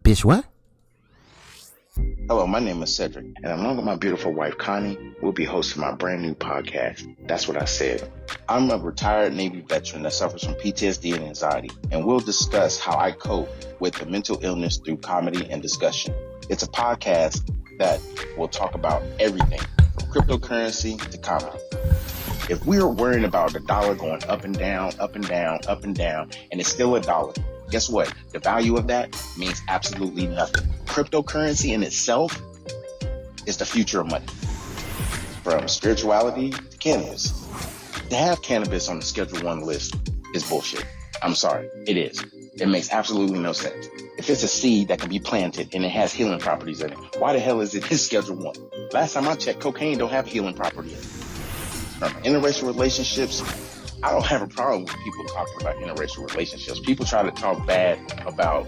Bitch, what? Hello, my name is Cedric, and along with my beautiful wife, Connie, we'll be hosting my brand new podcast, That's What I Said. I'm a retired Navy veteran that suffers from PTSD and anxiety, and we'll discuss how I cope with the mental illness through comedy and discussion. It's a podcast that will talk about everything, from cryptocurrency to comedy. If we're worrying about the dollar going up and down, up and down, up and down, and it's still a dollar, guess what? The value of that means absolutely nothing. Cryptocurrency in itself is the future of money. From spirituality to cannabis. To have cannabis on the Schedule 1 list is bullshit. I'm sorry, it is. It makes absolutely no sense. If it's a seed that can be planted and it has healing properties in it, why the hell is it in Schedule 1? Last time I checked, cocaine don't have healing property in it. From interracial relationships, I don't have a problem with people talking about interracial relationships. People try to talk bad about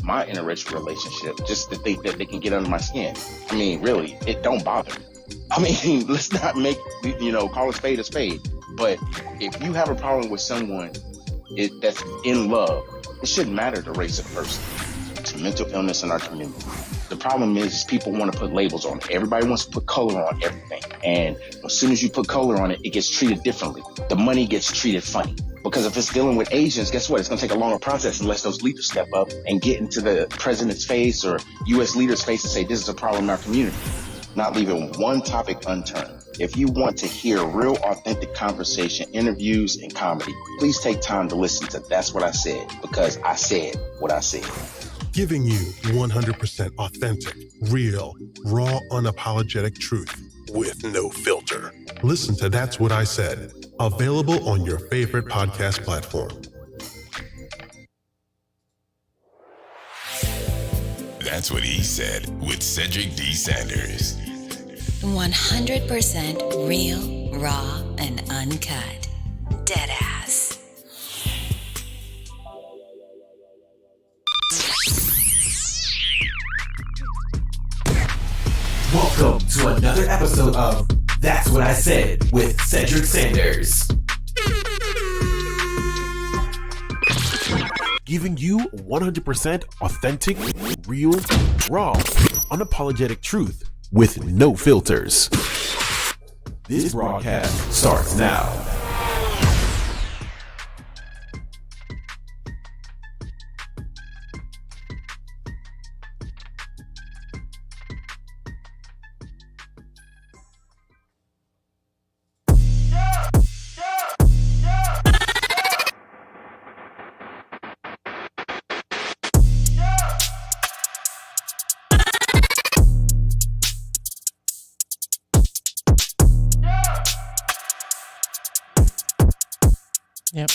my interracial relationship just to think that they can get under my skin. I mean, really, it don't bother me. I mean, let's not make, call a spade a spade. But if you have a problem with someone that's in love, it shouldn't matter the race of the person. It's mental illness in our community. The problem is people want to put labels on it. Everybody wants to put color on everything. And as soon as you put color on it, it gets treated differently. The money gets treated funny. Because if it's dealing with Asians, guess what? It's going to take a longer process unless those leaders step up and get into the president's face or U.S. leaders' face and say, this is a problem in our community. Not leaving one topic unturned. If you want to hear real authentic conversation, interviews, and comedy, please take time to listen to That's What I Said, because I said what I said. Giving you 100% authentic, real, raw, unapologetic truth with no filter. Listen to That's What I Said, available on your favorite podcast platform. That's What He Said with Cedric D. Sanders. 100% real, raw, and uncut. Deadass. Welcome to another episode of That's What I Said with Cedric Sanders. Giving you 100% authentic, real, raw, unapologetic truth with no filters. This broadcast starts now. Yep.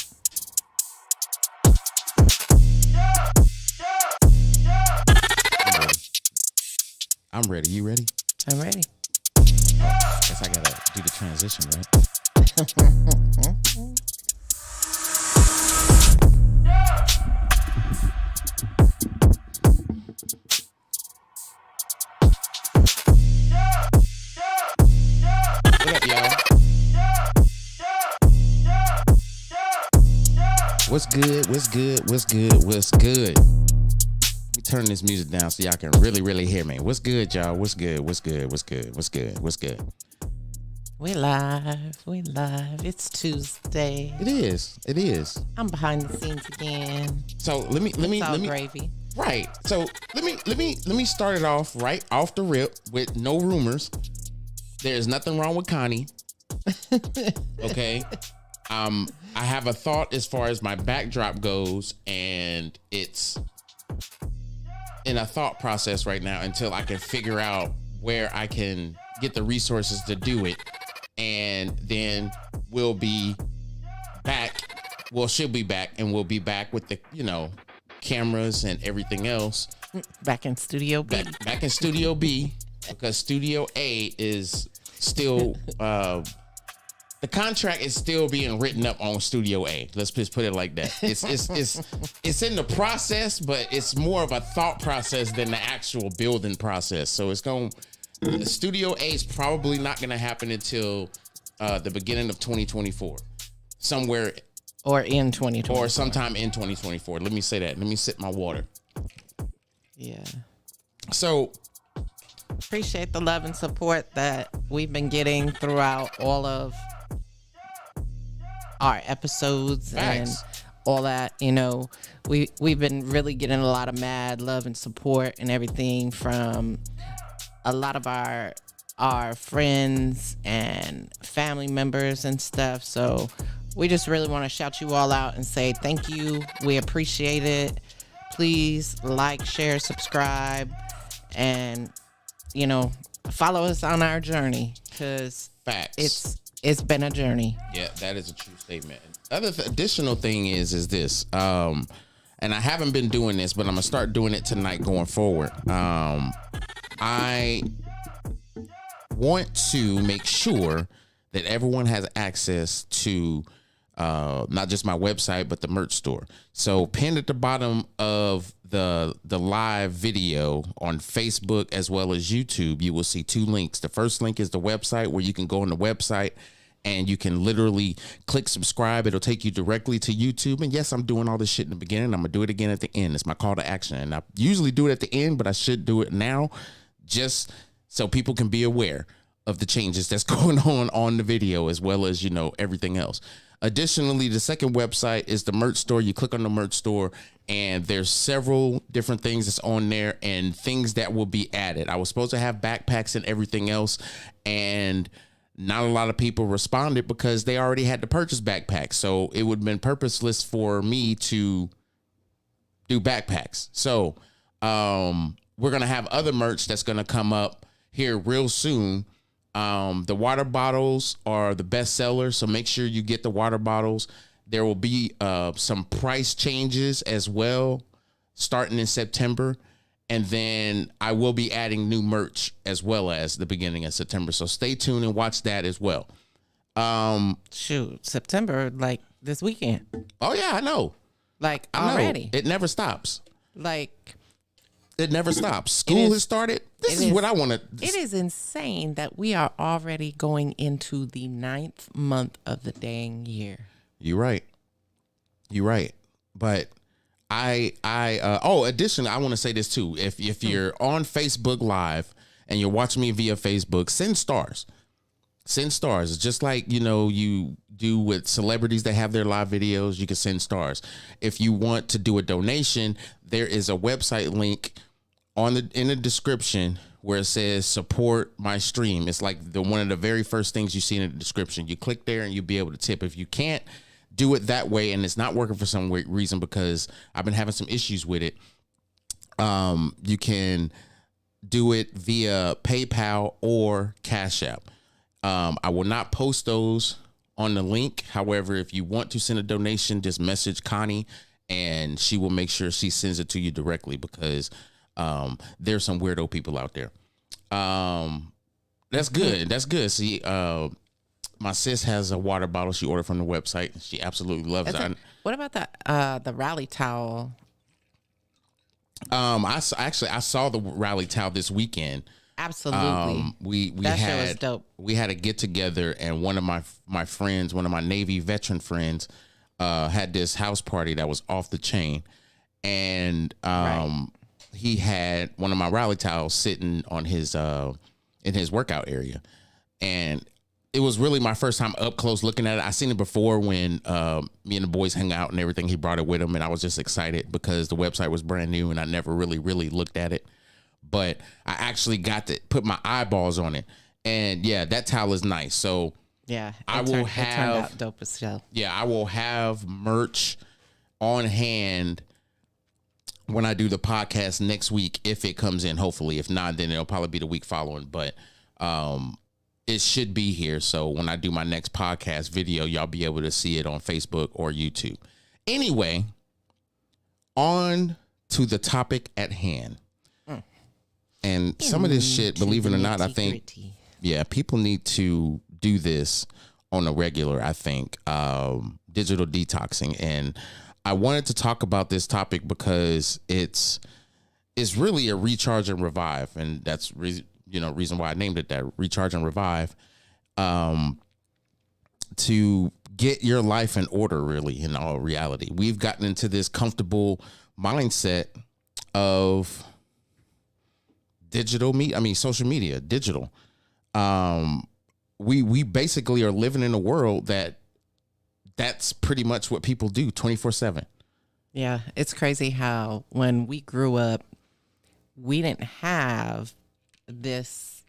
I'm ready. You ready? I'm ready. Guess I gotta do the transition, right? What up, y'all? What's good? What's good? What's good? What's good? Let me turn this music down so y'all can really hear me. What's good, y'all? What's good? What's good? What's good? What's good? What's good? We live. It's Tuesday. It is. I'm behind the scenes again. So let me gravy. Right. So let me start it off right off the rip with no rumors. There's nothing wrong with Connie. Okay. I have a thought as far as my backdrop goes, and it's in a thought process right now until I can figure out where I can get the resources to do it. And then we'll be back. Well, she'll be back, and we'll be back with the, cameras and everything else. Back in Studio B. Back in Studio B, because Studio A is still, the contract is still being written up on Studio A. Let's just put it like that. It's in the process, but it's more of a thought process than the actual building process. So Studio A is probably not going to happen until the beginning of 2024, somewhere, or in 2024, or sometime in 2024. Let me say that. Let me sip my water. Yeah. So Appreciate the love and support that we've been getting throughout all of our episodes and Facts. all that. We've been really getting a lot of mad love and support and everything from a lot of our friends and family members and stuff. So we just really want to shout you all out and say thank you. We appreciate it. Please like, share, subscribe, and follow us on our journey, because facts. it's been a journey. Yeah, that is a true statement. Additional thing is this, and I haven't been doing this, but I'm gonna start doing it tonight going forward. I want to make sure that everyone has access to not just my website, but the merch store. So pinned at the bottom of the live video on Facebook as well as YouTube, you will see 2 links. The first link is the website, where you can go on the website and you can literally click subscribe. It'll take you directly to YouTube. And yes, I'm doing all this shit in the beginning. I'm gonna do it again at the end. It's my call to action. And I usually do it at the end, but I should do it now, just so people can be aware of the changes that's going on the video, as well as, everything else. Additionally, the second website is the merch store. You click on the merch store and there's several different things that's on there and things that will be added. I was supposed to have backpacks and everything else, and not a lot of people responded because they already had to purchase backpacks. So it would have been purposeless for me to do backpacks. So we're going to have other merch that's going to come up here real soon. The water bottles are the best sellers, so make sure you get the water bottles. There will be some price changes as well starting in September. And then I will be adding new merch as well as the beginning of September. So stay tuned and watch that as well. September, like this weekend. Oh, yeah, I know. Like I already. know. It never stops. Like it never stops. School has started. This is what I want to. It is insane that we are already going into the 9th month of the dang year. You're right. But additionally, I want to say this too. If you're on Facebook Live and you're watching me via Facebook, send stars. Send stars. It's just like, you do with celebrities that have their live videos, you can send stars. If you want to do a donation, there is a website link in the description where it says support my stream. It's like one of the very first things you see in the description. You click there and you'll be able to tip. If you can't do it that way and it's not working for some reason, because I've been having some issues with it, you can do it via PayPal or Cash App. I will not post those on the link. However, if you want to send a donation, just message Connie and she will make sure she sends it to you directly, because there's some weirdo people out there. That's good. See, my sis has a water bottle she ordered from the website. She absolutely loves it. What about the rally towel? I saw the rally towel this weekend. Absolutely. That show was dope. We had a get together, and one of my friends, one of my Navy veteran friends, had this house party that was off the chain, and he had one of my rally towels sitting on his in his workout area, and it was really my first time up close looking at it. I seen it before when me and the boys hung out and everything. He brought it with him, and I was just excited because the website was brand new and I never really looked at it. But I actually got to put my eyeballs on it, and yeah, that towel is nice. So yeah, it turned out dope as hell. Yeah, I will have merch on hand when I do the podcast next week, if it comes in. Hopefully, if not, then it'll probably be the week following. But it should be here. So when I do my next podcast video, y'all be able to see it on Facebook or YouTube. Anyway, on to the topic at hand. And some of this shit, believe it or not, I think, yeah, people need to do this on a regular, I think, digital detoxing. And I wanted to talk about this topic because it's really a recharge and revive. And that's, reason why I named it that, recharge and revive, to get your life in order, really, in all reality. We've gotten into this comfortable mindset of social media, digital. We basically are living in a world that's pretty much what people do 24/7. Yeah, it's crazy how when we grew up, we didn't have this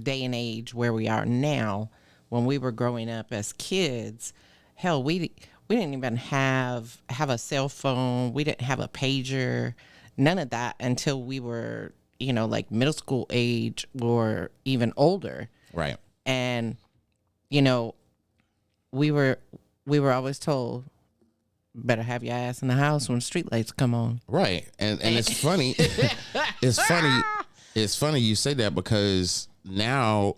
day and age where we are now. When we were growing up as kids, hell, we didn't even have a cell phone. We didn't have a pager, none of that until we were, like middle school age or even older. Right. And, we were always told, better have your ass in the house when street lights come on. Right. And it's funny. It's funny you say that because now,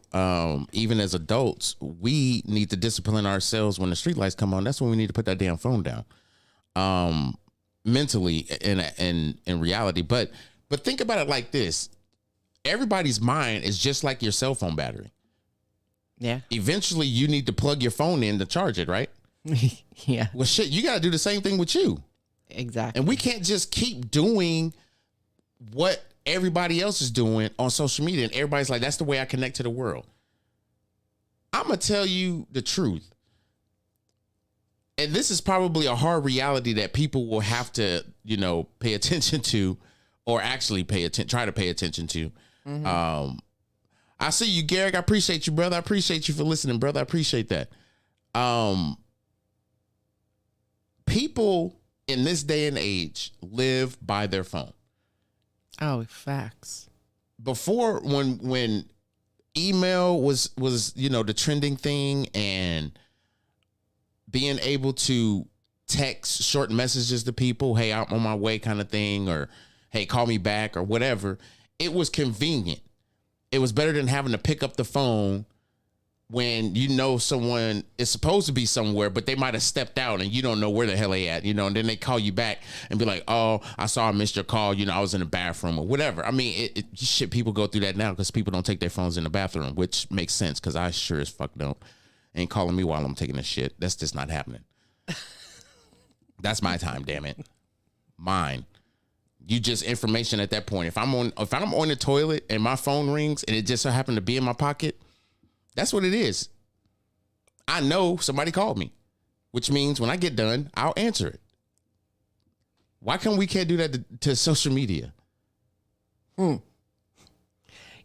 even as adults, we need to discipline ourselves when the street lights come on. That's when we need to put that damn phone down. Mentally in reality. But think about it like this. Everybody's mind is just like your cell phone battery. Yeah. Eventually you need to plug your phone in to charge it, right? Yeah. Well, shit, you got to do the same thing with you. Exactly. And we can't just keep doing what everybody else is doing on social media. And everybody's like, that's the way I connect to the world. I'm going to tell you the truth. And this is probably a hard reality that people will have to, pay attention to, or actually try to pay attention to. Mm-hmm. I see you, Garrick. I appreciate you, brother. I appreciate you for listening, brother. I appreciate that. People in this day and age live by their phone. Oh, facts. Before, when email was the trending thing, and being able to text short messages to people, hey, I'm on my way kind of thing, or hey, call me back or whatever, it was convenient. It was better than having to pick up the phone when someone is supposed to be somewhere, but they might have stepped out and you don't know where the hell they at, and then they call you back and be like, oh, I saw I missed your call. I was in the bathroom or whatever. I mean, shit, people go through that now because people don't take their phones in the bathroom, which makes sense because I sure as fuck don't. Ain't calling me while I'm taking a shit. That's just not happening. That's my time, damn it. Mine. You just information at that point. If I'm on the toilet and my phone rings and it just so happened to be in my pocket, that's what it is. I know somebody called me, which means when I get done, I'll answer it. Why can't we do that to social media?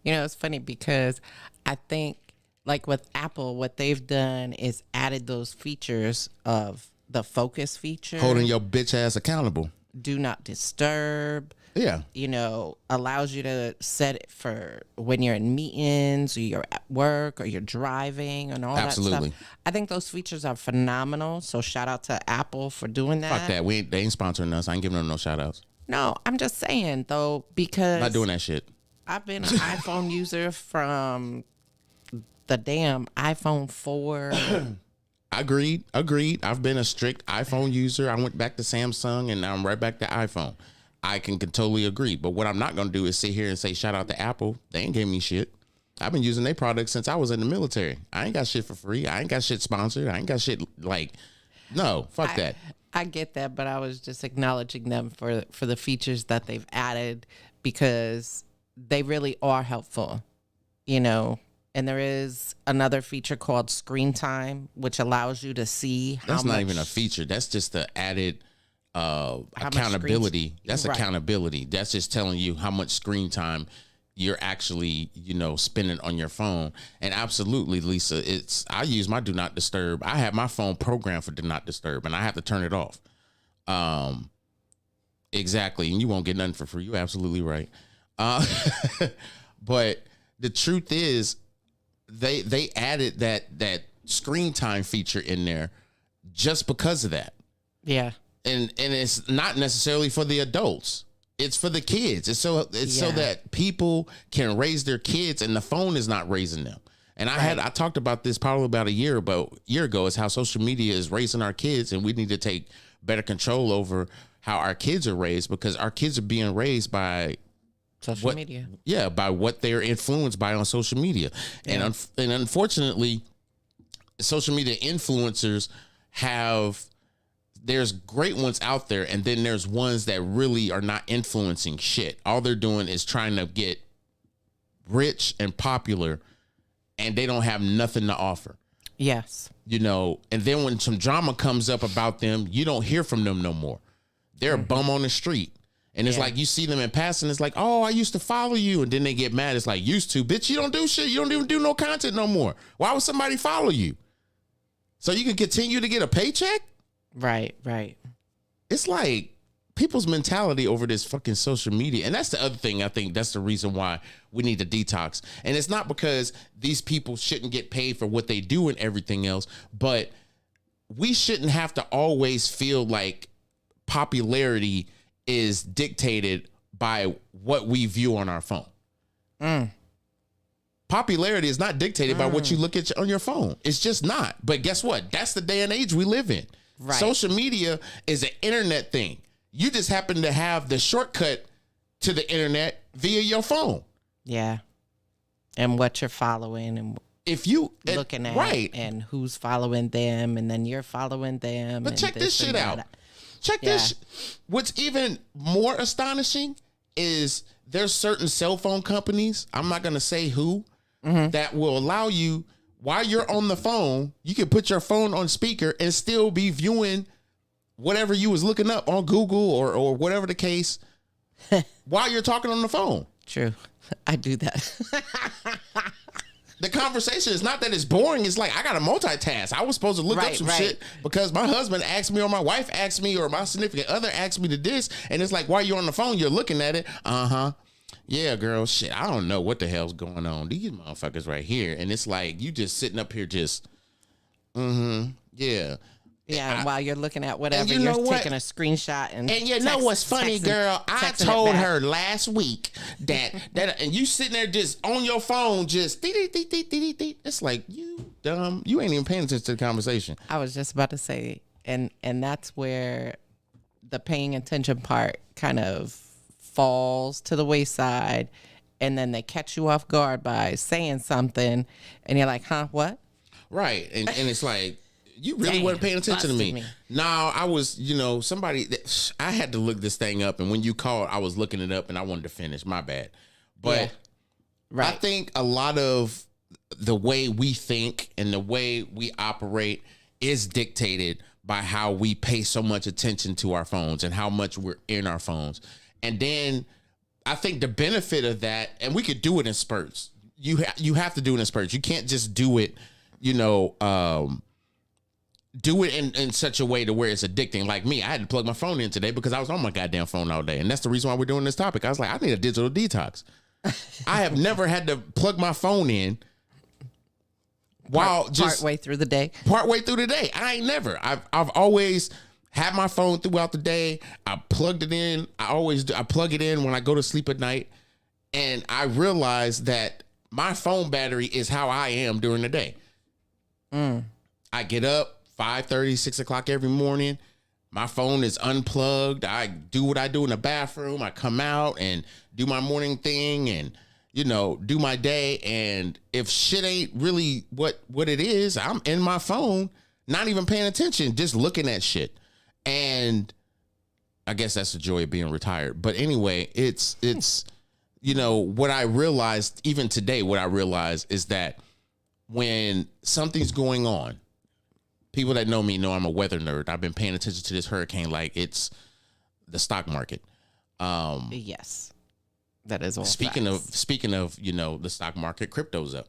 It's funny because I think like with Apple, what they've done is added those features of the focus feature. Holding your bitch ass accountable. Do not disturb. Yeah. Allows you to set it for when you're in meetings or you're at work or you're driving and all that stuff. I think those features are phenomenal. So shout out to Apple for doing that. Fuck that. They ain't sponsoring us. I ain't giving them no shout outs. No, I'm just saying though, because not doing that shit. I've been an iPhone user from the damn iPhone 4. Agreed. I've been a strict iPhone user. I went back to Samsung and now I'm right back to iPhone. I can totally agree. But what I'm not going to do is sit here and say shout out to Apple. They ain't gave me shit. I've been using their products since I was in the military. I ain't got shit for free. I ain't got shit sponsored. I ain't got shit no, fuck that. I get that, but I was just acknowledging them for the features that they've added because they really are helpful, And there is another feature called Screen Time, which allows you to see how That's much... not even a feature. That's just the added accountability. That's right. Accountability. That's just telling you how much screen time you're actually, spending on your phone. And absolutely, Lisa, I use my Do Not Disturb. I have my phone programmed for Do Not Disturb, and I have to turn it off. Exactly. And you won't get nothing for free. You're absolutely right. But the truth is, they added that screen time feature in there just because of that. Yeah. And it's not necessarily for the adults. It's for the kids. It's so that people can raise their kids and the phone is not raising them. And I talked about this probably about a year ago, is how social media is raising our kids, and we need to take better control over how our kids are raised, because our kids are being raised by social media. Yeah, by what they're influenced by on social media. Yeah. And unfortunately, social media influencers have there's great ones out there, and then there's ones that really are not influencing shit. All they're doing is trying to get rich and popular, and they don't have nothing to offer. Yes. You know, and then when some drama comes up about them, you don't hear from them no more. They're a bum on the street. And it's like you see them in passing. It's like, oh, I used to follow you. And then they get mad. It's like, used to. Bitch, you don't do shit. You don't even do no content no more. Why would somebody follow you? So you can continue to get a paycheck? Right, right. It's like people's mentality over this fucking social media. And that's the other thing. I think that's the reason why we need to detox. And it's not because these people shouldn't get paid for what they do and everything else, but we shouldn't have to always feel like popularity is dictated by what we view on our phone. Popularity is not dictated by what you look at on your phone. It's just not. But guess what? That's the day and age we live in. Right. Social media is an internet thing. You just happen to have the shortcut to the internet via your phone. Yeah. And what you're following and If you looking at right, and who's following them, and then you're following them. but and check this shit out. Check this. What's even more astonishing is there's certain cell phone companies, I'm not going to say who, that will allow you, while you're on the phone, you can put your phone on speaker and still be viewing whatever you was looking up on Google or whatever the case while you're talking on the phone. True. I do that. The conversation is not that it's boring. It's like, I got to multitask. I was supposed to look up some shit because my husband asked me or my wife asked me or my significant other asked me to this. And it's like, while you're on the phone, you're looking at it. Yeah, girl, shit. I don't know what the hell's going on. These motherfuckers right here. And it's like, you just sitting up here just, yeah. Yeah, and while you're looking at whatever, you're taking a screenshot and you know what's funny, girl? I told her last week that and you sitting there just on your phone, just it's like, you dumb, you ain't even paying attention to the conversation. I was just about to say, and that's where the paying attention part kind of falls to the wayside, and then they catch you off guard by saying something, and you're like, huh, what? Right, and it's like, you really weren't paying attention to me. No, I was, I had to look this thing up. And when you called, I was looking it up and I wanted to finish. My bad. But I think a lot of the way we think and the way we operate is dictated by how we pay so much attention to our phones and how much we're in our phones. And then I think the benefit of that, and we could do it in spurts. You have to do it in spurts. You can't just do it, do it in such a way to where it's addicting. Like me, I had to plug my phone in today because I was on my goddamn phone all day. And that's the reason why we're doing this topic. I was like, I need a digital detox. I have never had to plug my phone in while partway through the day. Partway through the day. I ain't never. I've always had my phone throughout the day. I plugged it in. I plug it in when I go to sleep at night. And I realized that my phone battery is how I am during the day. I get up 5:30, 6 o'clock every morning. My phone is unplugged. I do what I do in the bathroom. I come out and do my morning thing and, do my day. And if shit ain't really what it is, I'm in my phone, not even paying attention, just looking at shit. And I guess that's the joy of being retired. But anyway, it's what I realized, even today, what I realized is that when something's going on, people that know me know I'm a weather nerd. I've been paying attention to this hurricane like it's the stock market. Yes, that is all. Speaking of, the stock market, crypto's up.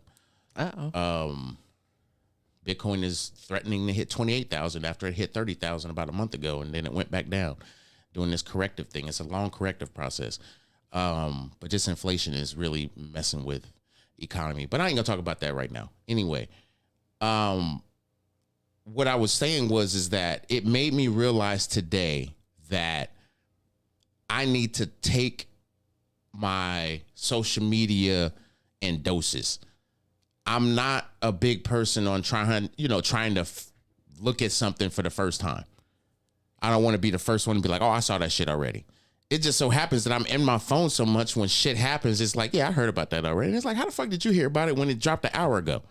Bitcoin is threatening to hit 28,000 after it hit 30,000 about a month ago, and then it went back down, doing this corrective thing. It's a long corrective process, but just inflation is really messing with economy. But I ain't gonna talk about that right now. Anyway, what I was saying is that it made me realize today that I need to take my social media in doses. I'm not a big person on trying to look at something for the first time. I don't want to be the first one to be like, oh, I saw that shit already. It just so happens that I'm in my phone so much when shit happens, it's like, yeah, I heard about that already. And it's like, how the fuck did you hear about it when it dropped an hour ago?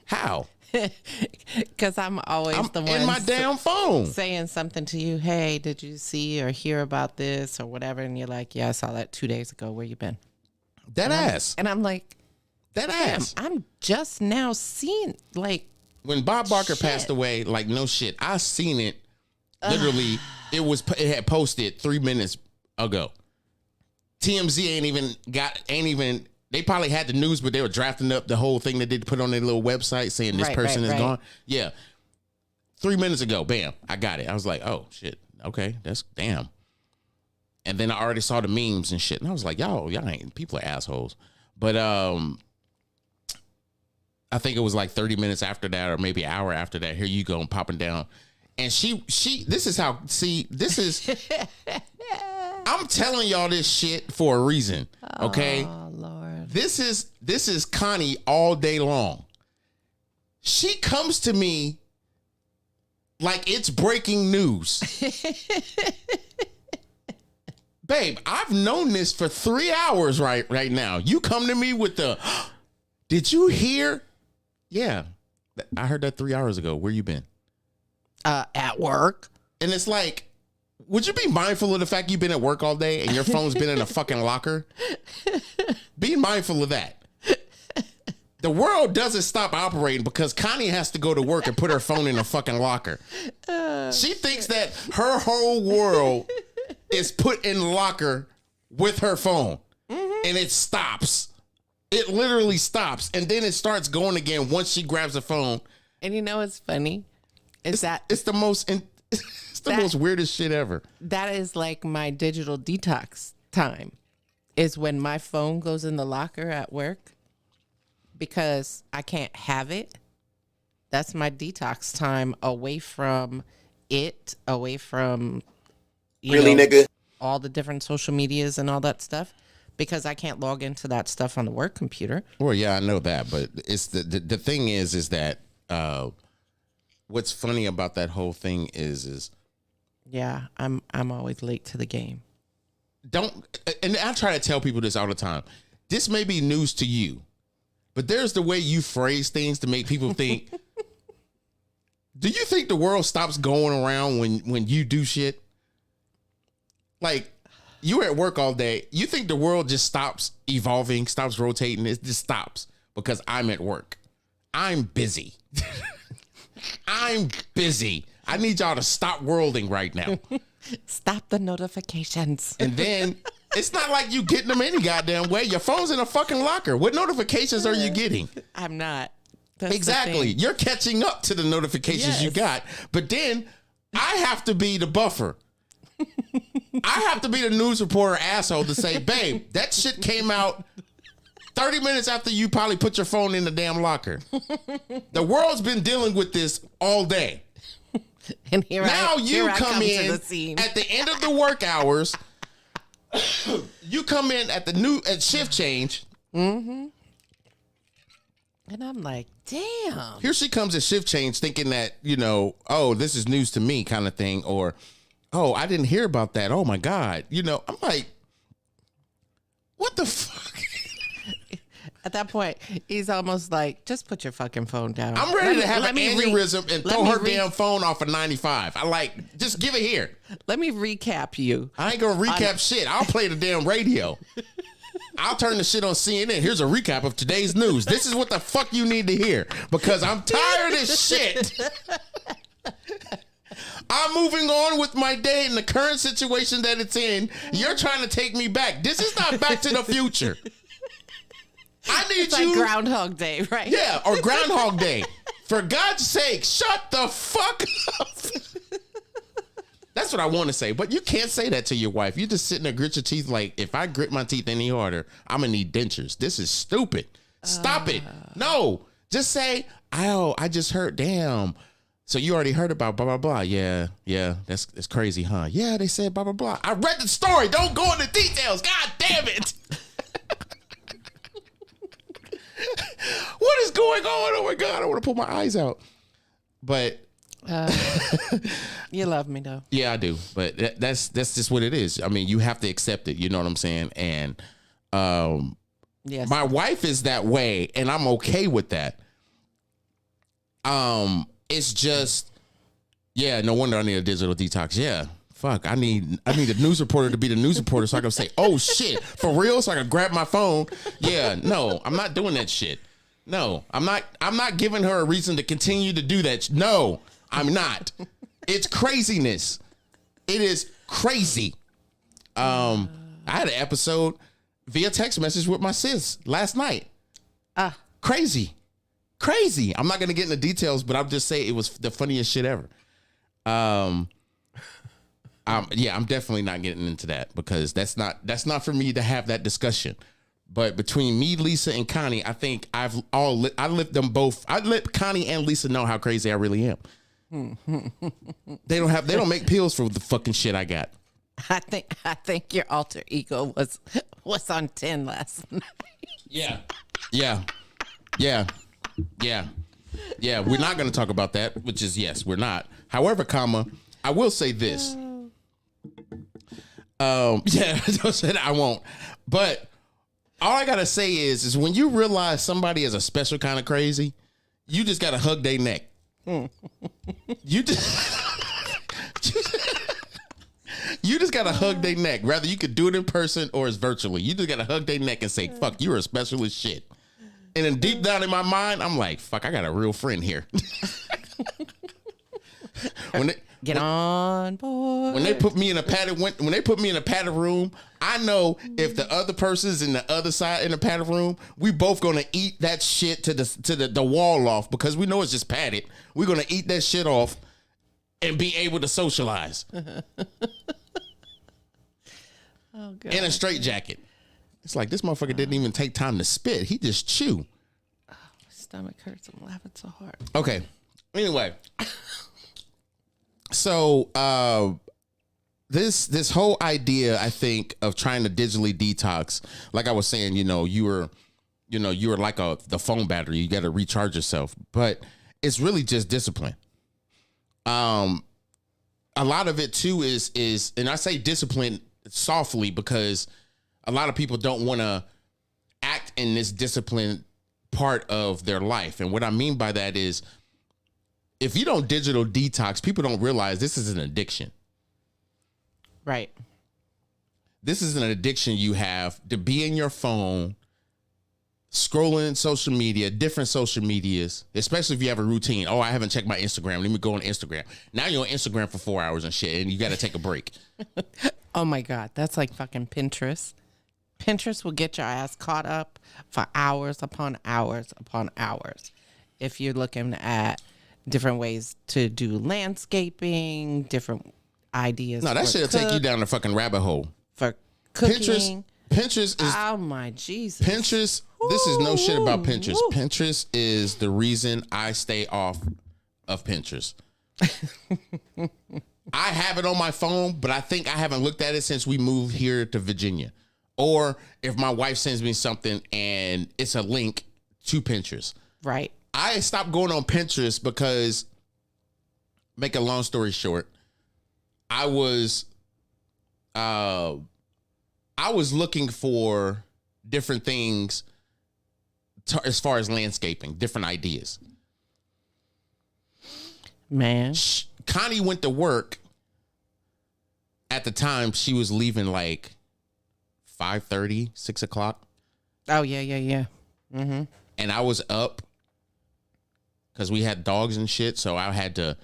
How? Because I'm always the one in my damn phone saying something to you. Hey, did you see or hear about this or whatever? And you're like, yeah, I saw that 2 days ago. Where you been? That ass. And I'm like, that damn, ass. I'm just now seeing, like, when Bob Barker shit. passed away, like, no shit, I seen it. Literally, it had posted 3 minutes ago. TMZ ain't even. They probably had the news, but they were drafting up the whole thing that they put on their little website saying this person is gone. Yeah. 3 minutes ago, bam, I got it. I was like, oh shit, okay, that's damn. And then I already saw the memes and shit, and I was like, y'all ain't, people are assholes. But I think it was like 30 minutes after that, or maybe an hour after that. Here you go, popping down, and she. This is how. See, this is. I'm telling y'all this shit for a reason. Okay. Oh Lord. This is Connie all day long. She comes to me like it's breaking news. Babe, I've known this for 3 hours right now. You come to me with the, did you hear? Yeah, I heard that 3 hours ago. Where you been? At work. And it's like, would you be mindful of the fact you've been at work all day and your phone's been in a fucking locker? Be mindful of that. The world doesn't stop operating because Connie has to go to work and put her phone in a fucking locker. She thinks that her whole world is put in locker with her phone. And it stops. It literally stops. And then it starts going again once she grabs the phone. And you know what's funny? It's the most weirdest shit ever. That is like my digital detox time, is when my phone goes in the locker at work because I can't have it. That's my detox time away from it, away from Nigga? all the different social medias and all that stuff, because I can't log into that stuff on the work computer. Well, yeah, I know that, but it's the thing is that what's funny about that whole thing is yeah, I'm always late to the game. And I try to tell people this all the time. This may be news to you, but there's the way you phrase things to make people think. Do you think the world stops going around when you do shit? Like, you're at work all day. You think the world just stops evolving, stops rotating? It just stops because I'm at work. I'm busy. I'm busy. I need y'all to stop worlding right now. Stop the notifications. And then it's not like you getting them any goddamn way. Your phone's in a fucking locker. What notifications are you getting? I'm not. That's exactly. You're catching up to the notifications you got. But then I have to be the buffer. I have to be the news reporter asshole to say, babe, that shit came out 30 minutes after you probably put your phone in the damn locker. The world's been dealing with this all day. And here you come in to the scene. at the end of the work hours. You come in at shift change. Mm-hmm. And I'm like, damn. Here she comes at shift change thinking that, oh, this is news to me kind of thing. Or, oh, I didn't hear about that. Oh, my God. I'm like, what the fuck? At that point, he's almost like, just put your fucking phone down. I'm ready to have an aneurysm and throw her damn phone off of 95. I like, just give it here. Let me recap you. I ain't going to recap shit. I'll play the damn radio. I'll turn the shit on CNN. Here's a recap of today's news. This is what the fuck you need to hear because I'm tired of this shit. I'm moving on with my day in the current situation that it's in. You're trying to take me back. This is not Back to the Future. I need it's you. Like Groundhog Day, right? Yeah, or Groundhog Day. For God's sake, shut the fuck up. That's what I want to say, but you can't say that to your wife. You just sitting there, grit your teeth like, if I grit my teeth any harder, I'm going to need dentures. This is stupid. Stop it. No, just say, oh, I just heard, damn. So you already heard about blah, blah, blah. Yeah, that's crazy, huh? Yeah, they said blah, blah, blah. I read the story. Don't go into details. God damn it. What is going on? Oh my God, I want to pull my eyes out. But you love me though. Yeah, I do. But that's just what it is. I mean, you have to accept it. You know what I'm saying? And yes, my wife is that way, and I'm okay with that. It's just, yeah, no wonder I need a digital detox. Yeah. Fuck, I need a news reporter to be the news reporter so I can say, oh shit, for real? So I can grab my phone. Yeah, no, I'm not doing that shit. No, I'm not giving her a reason to continue to do that. No, I'm not. It's craziness. It is crazy. I had an episode via text message with my sis last night. Crazy. I'm not gonna get into details, but I'll just say it was the funniest shit ever. I'm definitely not getting into that because that's not for me to have that discussion. But between me, Lisa, and Connie, I think I let them both. I let Connie and Lisa know how crazy I really am. They don't make pills for the fucking shit I got. I think your alter ego was on 10 last night. Yeah. We're not going to talk about that, which is yes, we're not. However, I will say this. I won't. But all I gotta say is when you realize somebody is a special kind of crazy, you just gotta hug their neck. You just gotta hug their neck. Rather you could do it in person or it's virtually. You just gotta hug their neck and say, "Fuck, you're a special as shit." And then deep down in my mind, I'm like, "Fuck, I got a real friend here." Get on board. When they put me in a padded room, I know if the other person's in the other side in the padded room, we both gonna eat that shit to the wall off because we know it's just padded. We're gonna eat that shit off and be able to socialize. Oh, God. In a straitjacket. It's like this motherfucker didn't even take time to spit. He just chew. Oh, my stomach hurts. I'm laughing so hard. Okay. Anyway. So this whole idea, I think, of trying to digitally detox, like I was saying, you were like the phone battery. You got to recharge yourself, but it's really just discipline. A lot of it too is, and I say discipline softly because a lot of people don't want to act in this discipline part of their life, and what I mean by that is, if you don't digital detox, people don't realize this is an addiction. Right. This is an addiction you have to be in your phone, scrolling social media, different social medias, especially if you have a routine. Oh, I haven't checked my Instagram. Let me go on Instagram. Now you're on Instagram for 4 hours and shit, and you got to take a break. Oh, my God. That's like fucking Pinterest. Pinterest will get your ass caught up for hours upon hours upon hours. If you're looking at different ways to do landscaping, different ideas. No, that shit'll take you down the fucking rabbit hole. For cooking. Pinterest is. Oh my Jesus. Pinterest. This is no shit about Pinterest. Woo. Pinterest is the reason I stay off of Pinterest. I have it on my phone, but I think I haven't looked at it since we moved here to Virginia. Or if my wife sends me something and it's a link to Pinterest. Right. I stopped going on Pinterest because, make a long story short, I was looking for different things as far as landscaping, different ideas. Man. Connie went to work. At the time, she was leaving like 5:30, 6 o'clock. Oh, yeah. Mm-hmm. And I was up because we had dogs and shit. So I had to,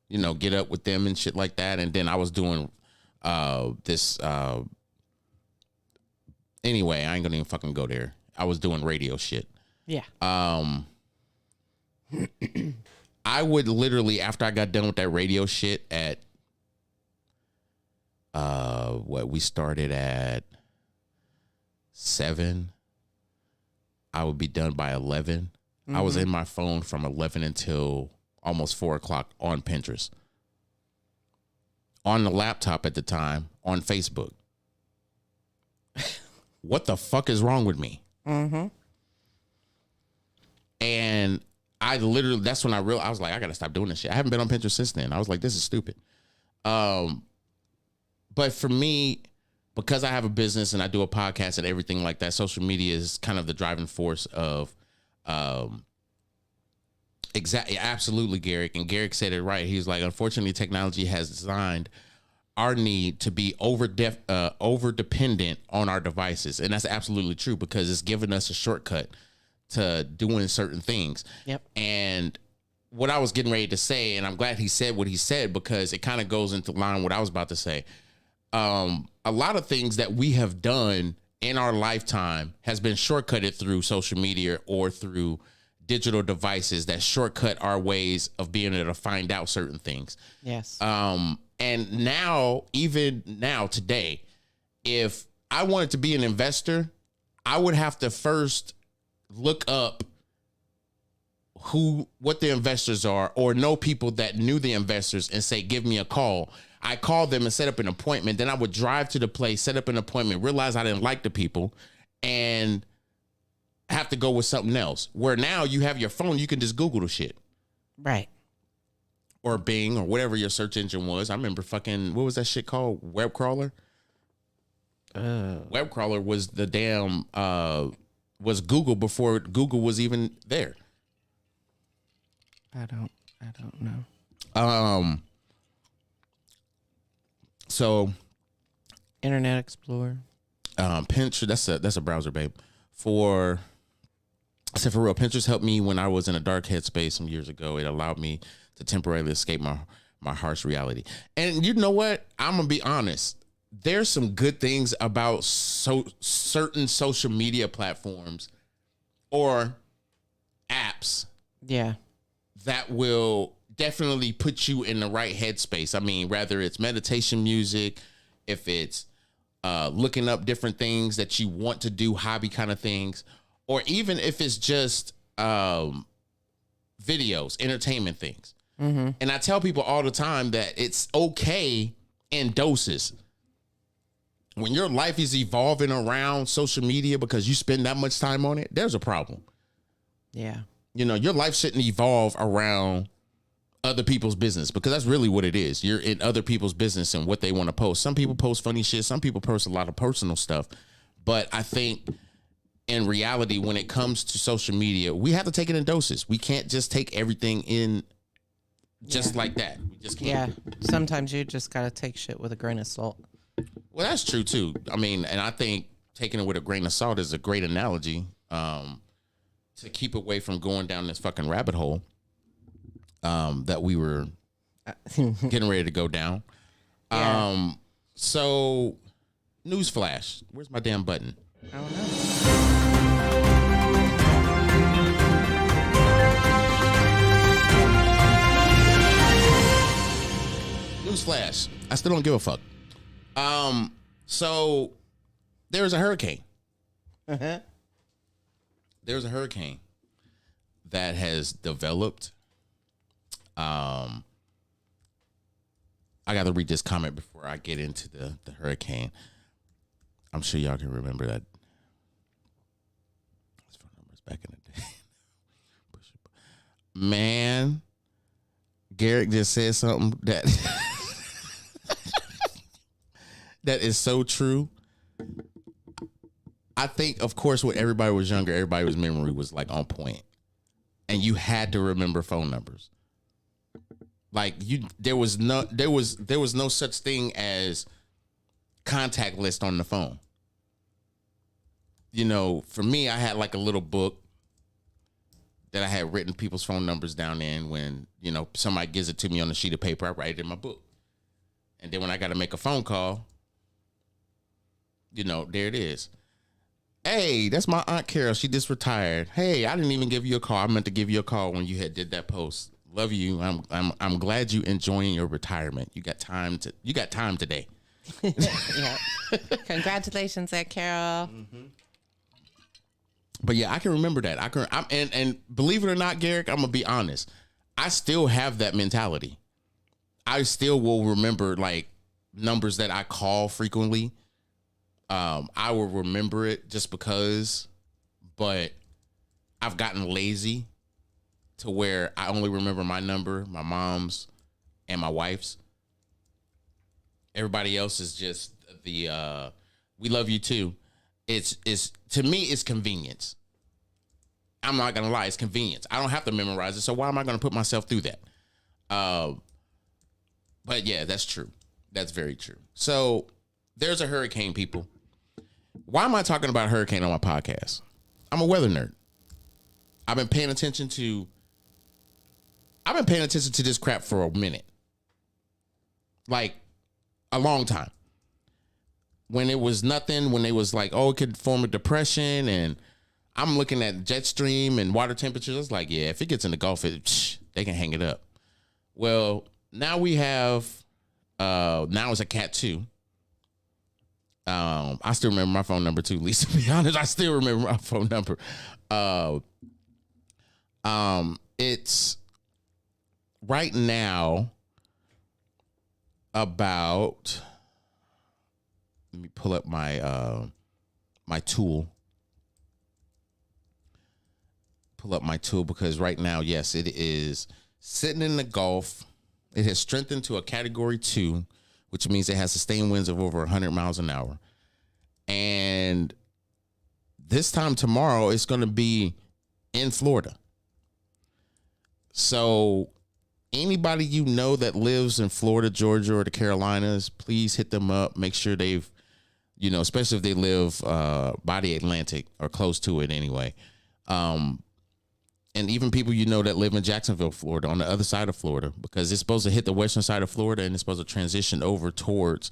get up with them and shit like that. And then I was doing this. Anyway, I ain't gonna even fucking go there. I was doing radio shit. Yeah. I would literally, after I got done with that radio shit at, we started at 7. I would be done by 11. Mm-hmm. I was in my phone from 11 until almost 4 o'clock on Pinterest. On the laptop at the time, on Facebook. What the fuck is wrong with me? Mm-hmm. And I literally, that's when I realized, I was like, I gotta stop doing this shit. I haven't been on Pinterest since then. I was like, this is stupid. But for me, because I have a business and I do a podcast and everything like that, social media is kind of the driving force of Exactly, absolutely, Garrick. And Garrick said it right. He's like, unfortunately, technology has designed our need to be over dependent on our devices, and that's absolutely true because it's given us a shortcut to doing certain things. Yep. And what I was getting ready to say, and I'm glad he said what he said because it kind of goes into line with what I was about to say. A lot of things that we have done in our lifetime has been shortcutted through social media or through digital devices that shortcut our ways of being able to find out certain things. Yes. And now, even now today, if I wanted to be an investor, I would have to first look up what the investors are or know people that knew the investors and say, give me a call. I called them and set up an appointment. Then I would drive to the place, set up an appointment, realize I didn't like the people and have to go with something else. Where now you have your phone, you can just Google the shit. Right. Or Bing or whatever your search engine was. I remember fucking, what was that shit called? Web crawler? Web crawler was the damn, was Google before Google was even there. I don't know. So Internet Explorer. Pinterest, that's a browser, babe. For real, Pinterest helped me when I was in a dark headspace some years ago. It allowed me to temporarily escape my harsh reality. And you know what? I'm gonna be honest. There's some good things about certain social media platforms or apps. Yeah. That will definitely put you in the right headspace. I mean, whether it's meditation music, if it's looking up different things that you want to do, hobby kind of things, or even if it's just videos, entertainment things. Mm-hmm. And I tell people all the time that it's okay in doses. When your life is evolving around social media because you spend that much time on it, there's a problem. Yeah. You know, your life shouldn't evolve around other people's business because that's really what it is. You're in other people's business and what they want to post. Some people post funny shit. Some people post a lot of personal stuff. But I think in reality, when it comes to social media, we have to take it in doses. We can't just take everything in just like that. We just can't. Yeah. Sometimes you just got to take shit with a grain of salt. Well, that's true, too. I mean, and I think taking it with a grain of salt is a great analogy to keep away from going down this fucking rabbit hole that we were getting ready to go down. Yeah. So, newsflash. Where's my damn button? I don't know. Newsflash. I still don't give a fuck. So there's a hurricane. Uh-huh. There's a hurricane that has developed. I got to read this comment before I get into the hurricane. I'm sure y'all can remember that. His phone numbers back in the day. Man, Garrick just said something that that is so true. I think, of course, when everybody was younger, everybody's memory was like on point, and you had to remember phone numbers. Like there was no such thing as contact list on the phone. You know, for me, I had like a little book that I had written people's phone numbers down in. When, you know, somebody gives it to me on a sheet of paper, I write it in my book. And then when I got to make a phone call, you know, there it is. Hey, that's my Aunt Carol. She just retired. Hey, I didn't even give you a call. I meant to give you a call when you had did that post. Love you. I'm glad you enjoying your retirement. You got time today. Yeah. Congratulations, Aunt Carol. Mm-hmm. But yeah, I can remember that. And believe it or not, Garrick, I'm gonna be honest. I still have that mentality. I still will remember like numbers that I call frequently. I will remember it just because, but I've gotten lazy to where I only remember my number, my mom's, and my wife's. Everybody else is just the we love you too. It's to me, it's convenience. I'm not gonna lie, it's convenience. I don't have to memorize it, so why am I gonna put myself through that? But yeah, that's true. That's very true. So there's a hurricane, people. Why am I talking about hurricane on my podcast? I'm a weather nerd. I've been paying attention to this crap for a minute. Like a long time. When it was nothing, when it was like, oh, it could form a depression, and I'm looking at jet stream and water temperatures. It's like, yeah, if it gets in the Gulf, they can hang it up. Well, now we have, now it's a Cat 2. I still remember my phone number too, Lisa, to be honest. I still remember my phone number. It's right now about, let me pull up my my tool. Pull up my tool because right now, yes, it is sitting in the Gulf. It has strengthened to a Category 2, which means it has sustained winds of over 100 miles an hour. And this time tomorrow, it's going to be in Florida. So anybody you know that lives in Florida, Georgia, or the Carolinas, please hit them up. Make sure they've, especially if they live by the Atlantic or close to it anyway. And even people that live in Jacksonville, Florida, on the other side of Florida, because it's supposed to hit the western side of Florida and it's supposed to transition over towards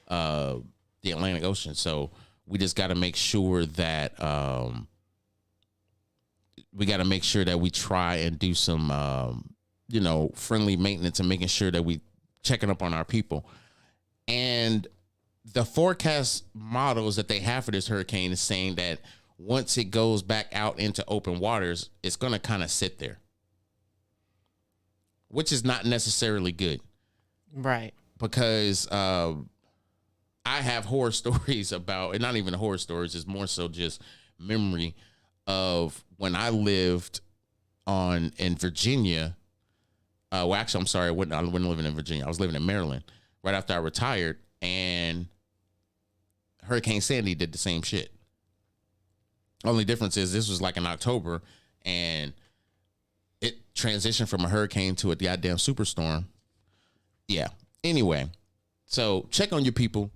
the Atlantic Ocean. So we just got to make sure that we try and do some, friendly maintenance and making sure that we checking up on our people. And the forecast models that they have for this hurricane is saying that once it goes back out into open waters, it's going to kind of sit there, which is not necessarily good. Right. Because I have horror stories about, and not even horror stories, it's more so just memory of when I lived in Virginia. Well, actually, I'm sorry, I wasn't living in Virginia. I was living in Maryland right after I retired, and Hurricane Sandy did the same shit. Only difference is this was like in October, and it transitioned from a hurricane to a goddamn superstorm. Yeah. Anyway, so check on your people.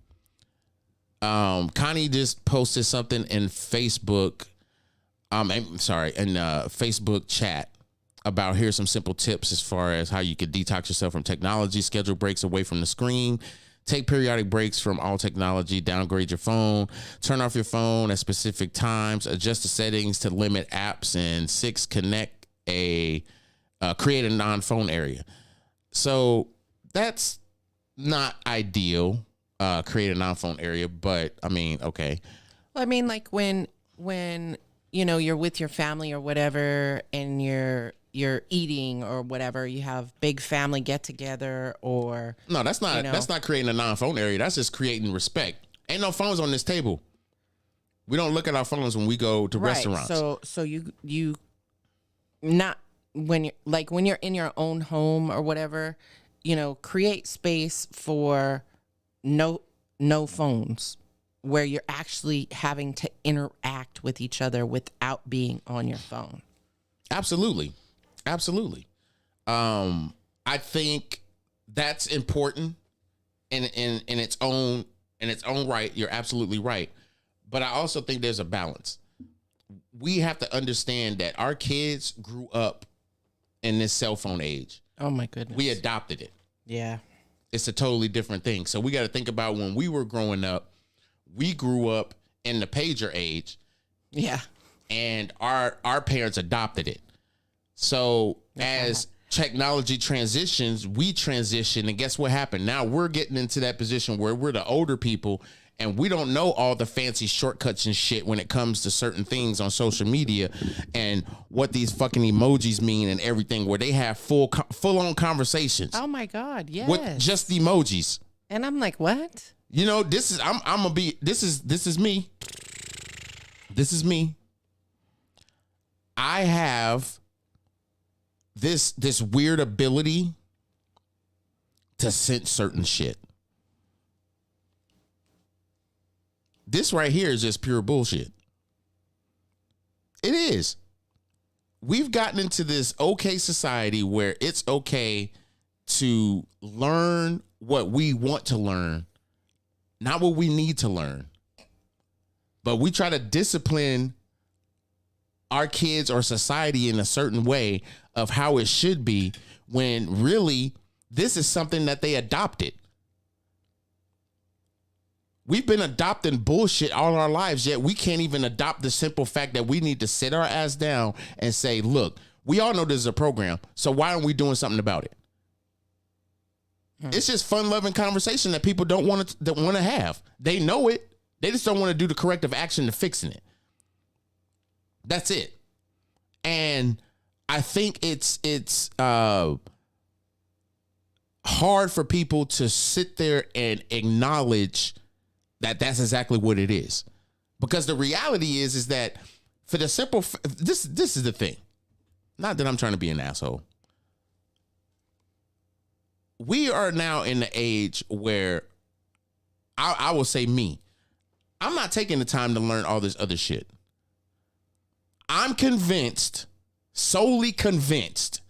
Connie just posted something in Facebook. I'm sorry, in Facebook chat about here's some simple tips as far as how you could detox yourself from technology, schedule breaks away from the screen, take periodic breaks from all technology, downgrade your phone, turn off your phone at specific times, adjust the settings to limit apps, and 6, create a non-phone area. So that's not ideal, create a non-phone area, but I mean, okay. Well, I mean, like when you're with your family or whatever, and you're eating or whatever, you have big family get together, or no, that's not creating a non-phone area. That's just creating respect. Ain't no phones on this table. We don't look at our phones when we go to restaurants. So you not when you're in your own home or whatever, create space for no phones, where you're actually having to interact with each other without being on your phone. Absolutely. I think that's important in its own right. You're absolutely right. But I also think there's a balance. We have to understand that our kids grew up in this cell phone age. Oh my goodness. We adopted it. Yeah. It's a totally different thing. So we got to think about when we were growing up, we grew up in the pager age. Yeah. And our parents adopted it. So as technology transitions, we transition, and guess what happened? Now we're getting into that position where we're the older people, and we don't know all the fancy shortcuts and shit when it comes to certain things on social media and what these fucking emojis mean and everything, where they have full on conversations. Oh my God. Yes. With just emojis. And I'm like, what? This is me. This is me. I have this weird ability to sense certain shit. This right here is just pure bullshit. It is. we've gotten into this okay society where it's okay to learn what we want to learn, not what we need to learn. But we try to discipline our kids or society in a certain way of how it should be, when really this is something that they adopted. We've been adopting bullshit all our lives, yet we can't even adopt the simple fact that we need to sit our ass down and say, look, we all know this is a program, so why aren't we doing something about it? It's just fun-loving conversation that people don't want to have. They know it. They just don't want to do the corrective action to fixing it. That's it. And I think it's hard for people to sit there and acknowledge that that's exactly what it is. Because the reality is that for the simple, this is the thing. Not that I'm trying to be an asshole. We are now in the age where I will say me, I'm not taking the time to learn all this other shit. I'm convinced, solely convinced,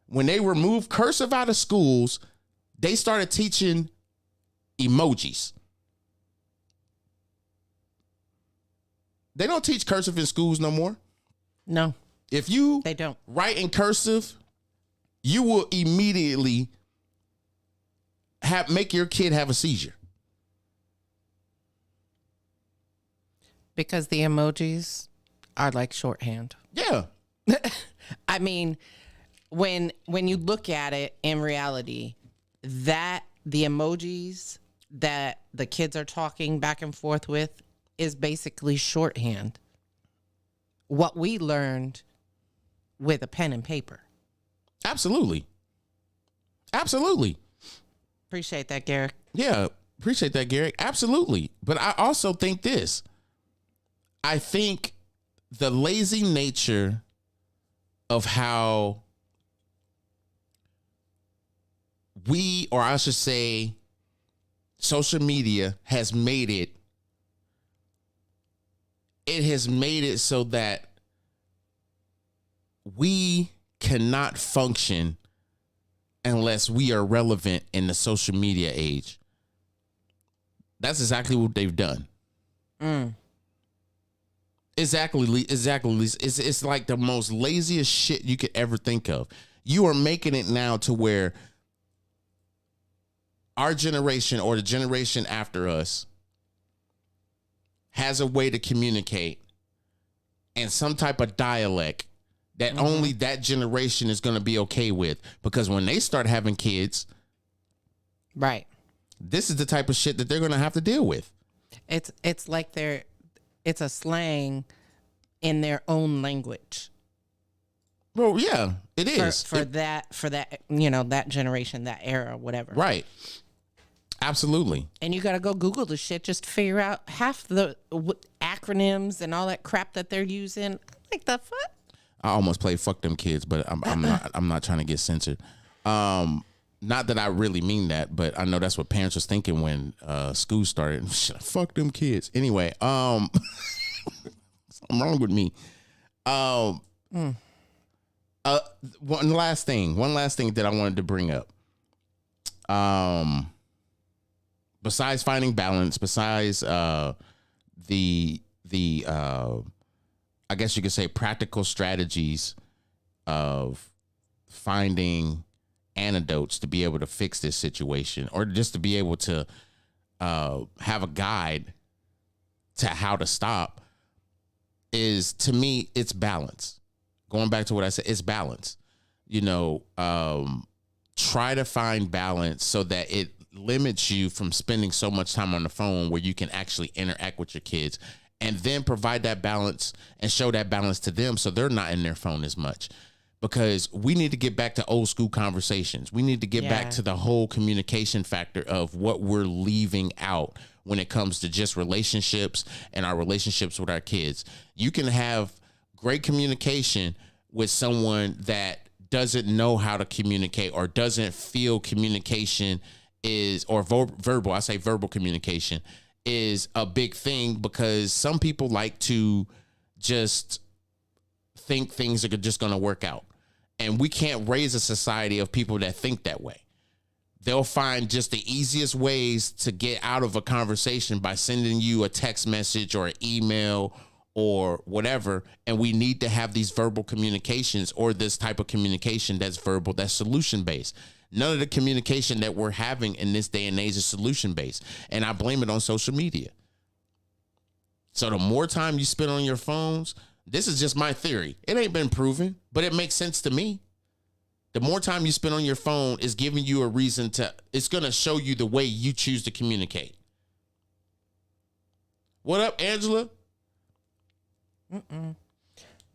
when they removed cursive out of schools, they started teaching emojis. They don't teach cursive in schools no more. No. If you They don't. write in cursive, you will immediately make your kid have a seizure. Because the emojis are like shorthand. Yeah. I mean, when you look at it in reality, that the emojis that the kids are talking back and forth with is basically shorthand. What we learned with a pen and paper. Absolutely. Absolutely. Appreciate that, Garrick. Yeah, appreciate that, Garrick. Absolutely. But I also think this. I think the lazy nature of how we, or I should say, social media has made it has made it so that we cannot function unless we are relevant in the social media age. That's exactly what they've done. Exactly. It's like the most laziest shit you could ever think of. You are making it now to where our generation or the generation after us has a way to communicate and some type of dialect that only that generation is going to be okay with. Because when they start having kids, Right. this is the type of shit that they're going to have to deal with. It's like it's a slang in their own language. Well, yeah, it is. For that, that generation, that era, whatever. Right. Absolutely. And you got to go Google the shit just to figure out half the acronyms and all that crap that they're using. Like the fuck? I almost played "fuck them kids," but I'm not trying to get censored. Not that I really mean that, but I know that's what parents was thinking when school started. Fuck them kids. Anyway, something wrong with me. One last thing that I wanted to bring up. Besides finding balance, besides the I guess you could say practical strategies of finding anecdotes to be able to fix this situation, or just to be able to have a guide to how to stop, is, to me, it's balance. Going back to what I said, it's balance. Try to find balance so that it limits you from spending so much time on the phone, where you can actually interact with your kids, and then provide that balance and show that balance to them so they're not in their phone as much. Because we need to get back to old school conversations. We need to get back to the whole communication factor of what we're leaving out when it comes to just relationships and our relationships with our kids. You can have great communication with someone that doesn't know how to communicate or doesn't feel communication is, or verbal, I say verbal communication is a big thing, because some people like to just think things are just going to work out. And we can't raise a society of people that think that way. They'll find just the easiest ways to get out of a conversation by sending you a text message or an email or whatever. And we need to have these verbal communications, or this type of communication that's verbal, that's solution based. None of the communication that we're having in this day and age is solution based. And I blame it on social media. So the more time you spend on your phones, this is just my theory. It ain't been proven, but it makes sense to me. The more time you spend on your phone is giving you a reason it's going to show you the way you choose to communicate. What up, Angela?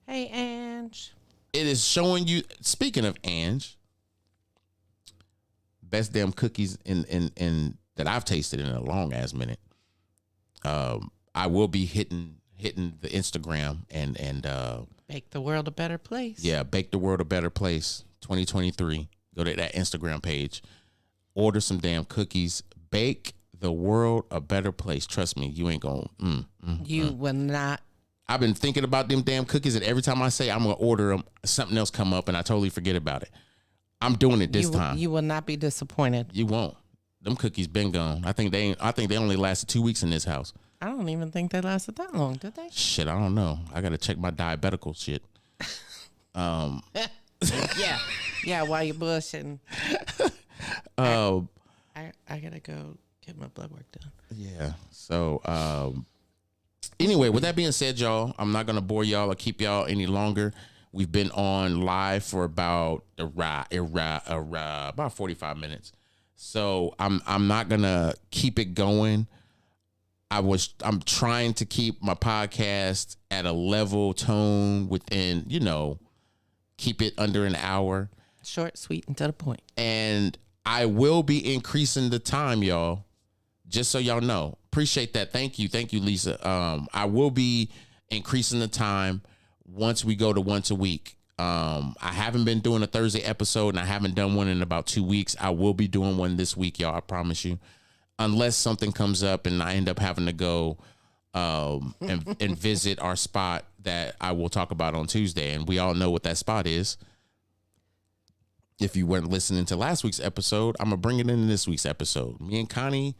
Hey, Ange. It is showing you, speaking of Ange, best damn cookies in that I've tasted in a long ass minute. I will be hitting the Instagram and Make the world a better place. Yeah, Bake the World a Better Place 2023. Go to that Instagram page. Order some damn cookies. Bake the world a better place. Trust me, you ain't going You will not. I've been thinking about them damn cookies, and every time I say I'm going to order them, something else come up and I totally forget about it. I'm doing it this time. You will not be disappointed. You won't. Them cookies been gone. I think they only lasted 2 weeks in this house. I don't even think they lasted that long, did they? Shit, I don't know. I got to check my diabetical shit. Yeah, while you're bullshitting. I gotta go get my blood work done. Yeah. So anyway, with that being said, y'all, I'm not gonna bore y'all or keep y'all any longer. We've been on live for about 45 minutes. So I'm not gonna keep it going. I'm trying to keep my podcast at a level tone within, keep it under an hour. Short, sweet, and to the point. And I will be increasing the time, y'all. Just so y'all know. Appreciate that. Thank you, Lisa. I will be increasing the time once we go to once a week. I haven't been doing a Thursday episode, and I haven't done one in about 2 weeks. I will be doing one this week, y'all. I promise you. Unless something comes up and I end up having to go and visit our spot that I will talk about on Tuesday. And we all know what that spot is. If you weren't listening to last week's episode, I'm going to bring it in this week's episode. Me and Connie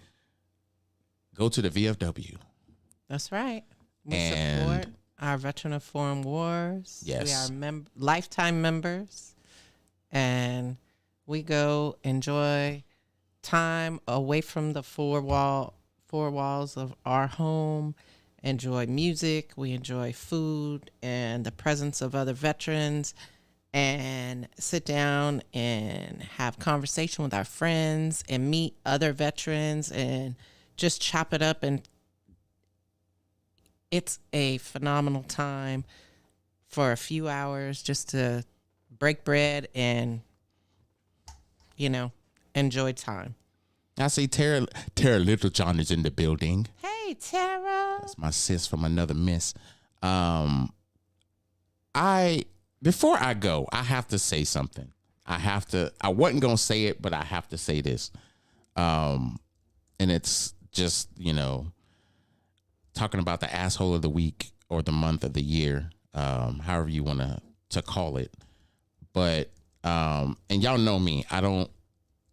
go to the VFW. That's right. We support our Veteran of Foreign Wars. Yes. We are lifetime members. And we go enjoy time away from the four walls of our home, enjoy music, we enjoy food and the presence of other veterans, and sit down and have conversation with our friends and meet other veterans and just chop it up. And it's a phenomenal time for a few hours just to break bread and enjoy time. I see Tara Littlejohn is in the building. Hey, Tara. That's my sis from another miss. Before I go, I have to say something. I wasn't going to say it, but I have to say this. And it's just, talking about the asshole of the week or the month of the year, however you want to call it. But, and y'all know me, I don't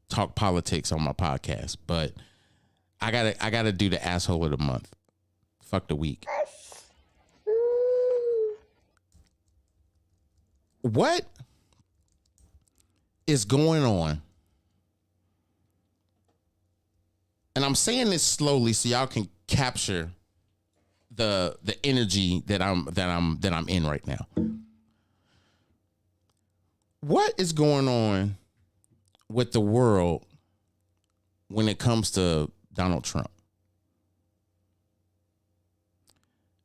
talk politics on my podcast, but I gotta do the asshole of the month. Fuck the week. What is going on? And I'm saying this slowly so y'all can capture the energy that I'm in right now. What is going on with the world when it comes to Donald Trump?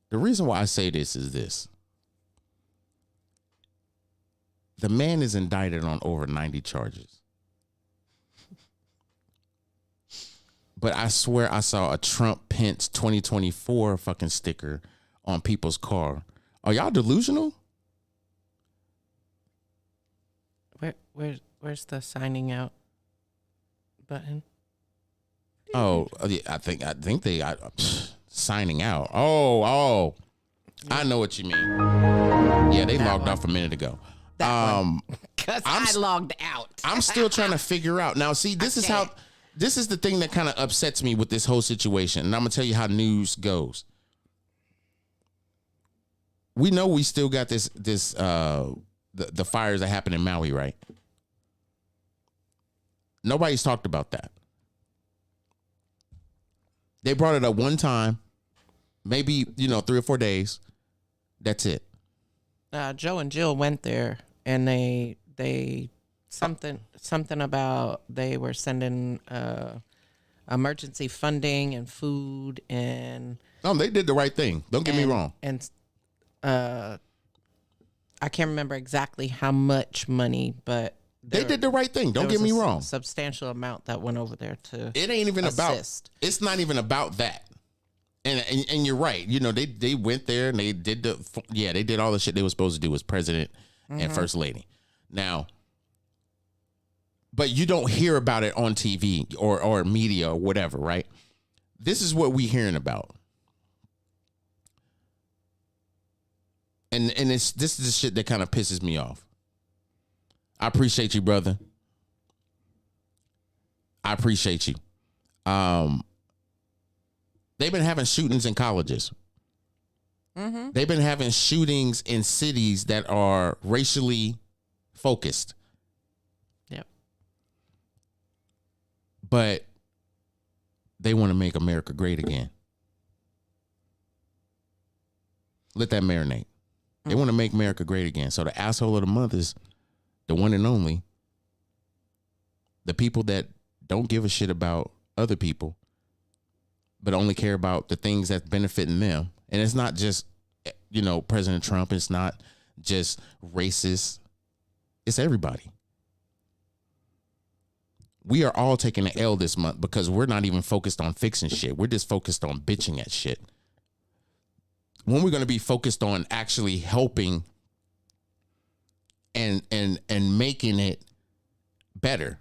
The reason why I say this is this. The man is indicted on over 90 charges. But I swear I saw a Trump Pence 2024 fucking sticker on people's car. Are y'all delusional? Where's the signing out button? Oh, yeah, I think they signing out. Oh, I know what you mean. Yeah, they logged off a minute ago. Because I logged out. I'm still trying to figure out. Now, see, this is the thing that kind of upsets me with this whole situation. And I'm going to tell you how news goes. We know we still got the fires that happened in Maui, right? Nobody's talked about that. They brought it up one time, maybe, 3 or 4 days. That's it. Joe and Jill went there, and they something about they were sending emergency funding and food and. No, they did the right thing. Don't get me wrong. And I can't remember exactly how much money, but they did the right thing. Don't get me wrong. Substantial amount that went over there to. It ain't even assist. It's not even about that. And you're right. They went there and they did they did all the shit they were supposed to do as president and first lady. Now, but you don't hear about it on TV or media or whatever, right? This is what we hearing about. And this is the shit that kind of pisses me off. I appreciate you, brother. I appreciate you. They've been having shootings in colleges. Mm-hmm. They've been having shootings in cities that are racially focused. Yep. But they want to make America great again. Let that marinate. They want to make America great again. So the asshole of the month is the one and only. The people that don't give a shit about other people, but only care about the things that's benefiting them. And it's not just, President Trump. It's not just racist. It's everybody. We are all taking an L this month because we're not even focused on fixing shit. We're just focused on bitching at shit. When we're going to be focused on actually helping and making it better.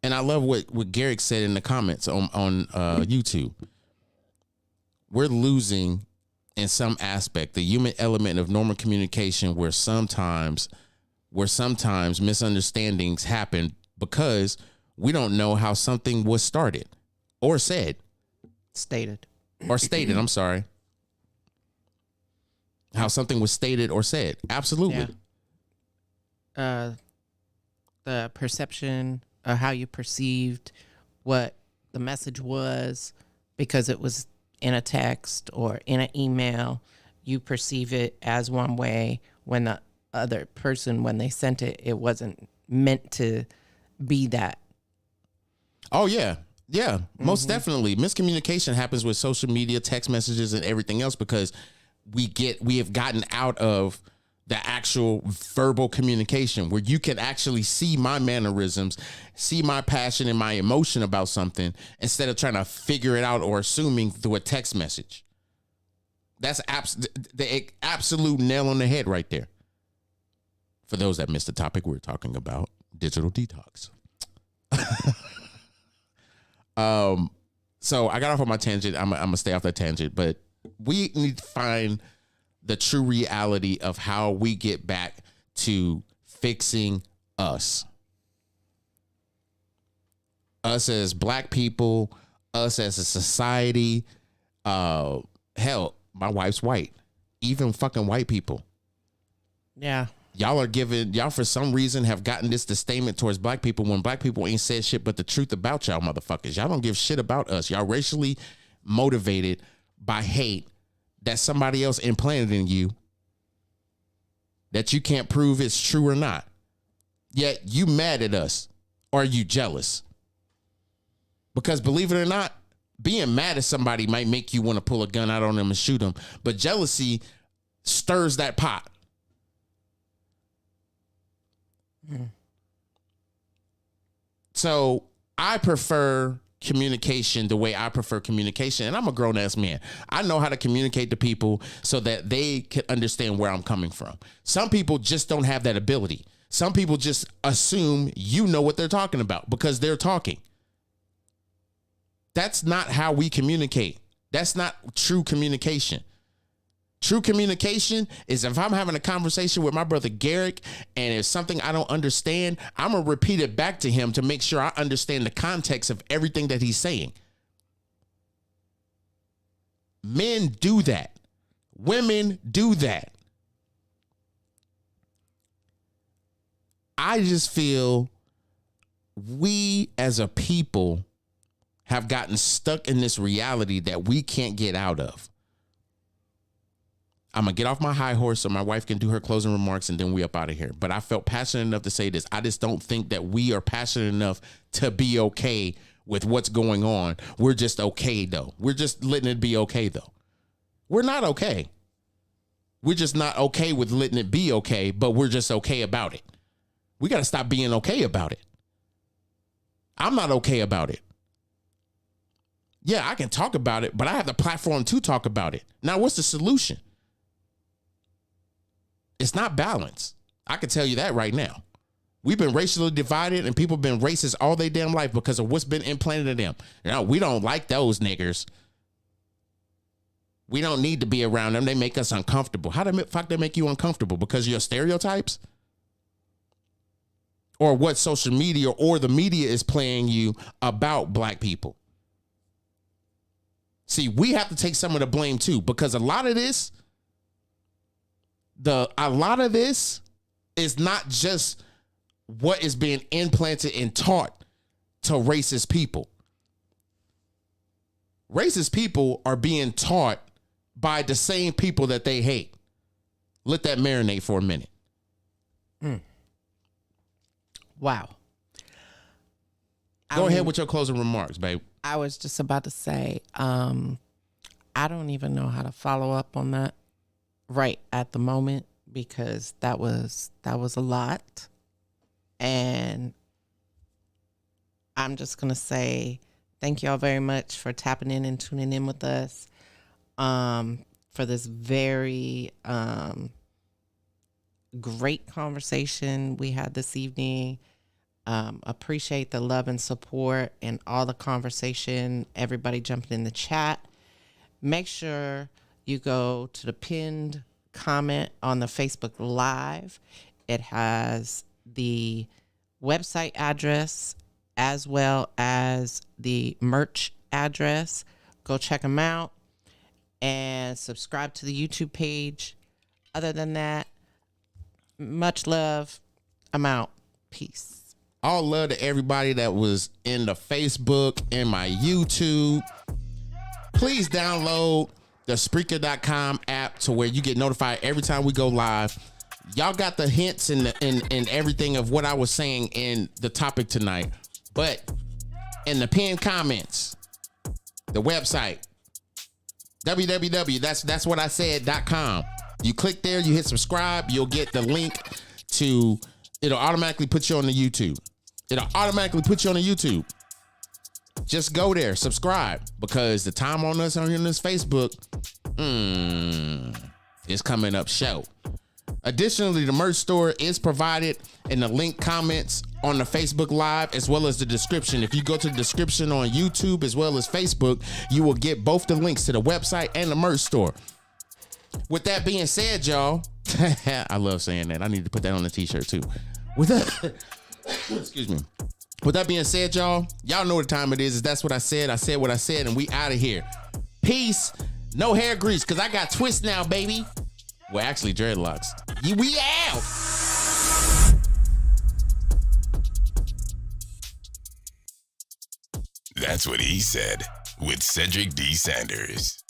And I love what Garrick said in the comments on YouTube. We're losing in some aspect the human element of normal communication where sometimes misunderstandings happen because we don't know how something was started or said. Stated. I'm sorry. How something was stated or said. Absolutely. Yeah. The perception of how you perceived what the message was because it was in a text or in an email, you perceive it as one way when the other person, when they sent it, it wasn't meant to be that. Oh, yeah. Yeah, most definitely. Miscommunication happens with social media, text messages, and everything else because we have gotten out of the actual verbal communication where you can actually see my mannerisms, see my passion and my emotion about something instead of trying to figure it out or assuming through a text message. That's the absolute nail on the head right there. For those that missed the topic, we're talking about digital detox. So I got off on my tangent. I'm gonna stay off that tangent, but we need to find the true reality of how we get back to fixing us as black people, us as a society. Hell, my wife's white, even fucking white people. Yeah. Y'all for some reason have gotten this disdain towards black people when black people ain't said shit but the truth about y'all motherfuckers. Y'all don't give shit about us. Y'all racially motivated by hate that somebody else implanted in you that you can't prove it's true or not. Yet you mad at us or are you jealous? Because believe it or not, being mad at somebody might make you want to pull a gun out on them and shoot them. But jealousy stirs that pot. So I prefer communication the way I prefer communication. And I'm a grown ass man. I know how to communicate to people so that they can understand where I'm coming from. Some people just don't have that ability. Some people just assume you know what they're talking about because they're talking. That's not how we communicate. That's not true communication. True communication is if I'm having a conversation with my brother Garrick and it's something I don't understand, I'm going to repeat it back to him to make sure I understand the context of everything that he's saying. Men do that. Women do that. I just feel we as a people have gotten stuck in this reality that we can't get out of. I'm going to get off my high horse so my wife can do her closing remarks and then we up out of here. But I felt passionate enough to say this. I just don't think that we are passionate enough to be okay with what's going on. We're just okay, though. We're just letting it be okay, though. We're not okay. We're just not okay with letting it be okay, but we're just okay about it. We got to stop being okay about it. I'm not okay about it. Yeah, I can talk about it, but I have the platform to talk about it. Now, what's the solution? It's not balance. I can tell you that right now. We've been racially divided and people have been racist all their damn life because of what's been implanted in them. Now, we don't like those niggers. We don't need to be around them. They make us uncomfortable. How the fuck they make you uncomfortable? Because of your stereotypes? Or what social media or the media is playing you about black people? See, we have to take some of the blame too, because a lot of this is not just what is being implanted and taught to racist people. Racist people are being taught by the same people that they hate. Let that marinate for a minute. Wow. Go ahead with your closing remarks, babe. I was just about to say, I don't even know how to follow up on that right at the moment, because that was a lot. And I'm just going to say thank y'all very much for tapping in and tuning in with us for this very great conversation we had this evening. Appreciate the love and support and all the conversation, everybody jumping in the chat. Make sure you go to the pinned comment on the Facebook Live. It has the website address as well as the merch address. Go check them out and subscribe to the YouTube page. Other than that, much love. I'm out. Peace. All love to everybody that was in the Facebook and my YouTube. Please download the Spreaker.com app to where you get notified every time we go live. Y'all got the hints and everything of what I was saying in the topic tonight. But in the pinned comments, the website, www.thatswhatisaid.com. You click there, you hit subscribe, you'll get the link to, it'll automatically put you on the YouTube. It'll automatically put you on the YouTube. Just go there, subscribe, because the time on us on this Facebook is coming up show. Additionally, the merch store is provided in the link comments on the Facebook Live, as well as the description. If you go to the description on YouTube as well as Facebook, you will get both the links to the website and the merch store. With that being said, y'all, I love saying that. I need to put that on the t-shirt too. With that, excuse me. With that being said, y'all know what time it is. That's what I said. I said what I said, and we out of here. Peace. No hair grease, because I got twists now, baby. Well, actually, dreadlocks. We out. That's what he said with Cedric D. Sanders.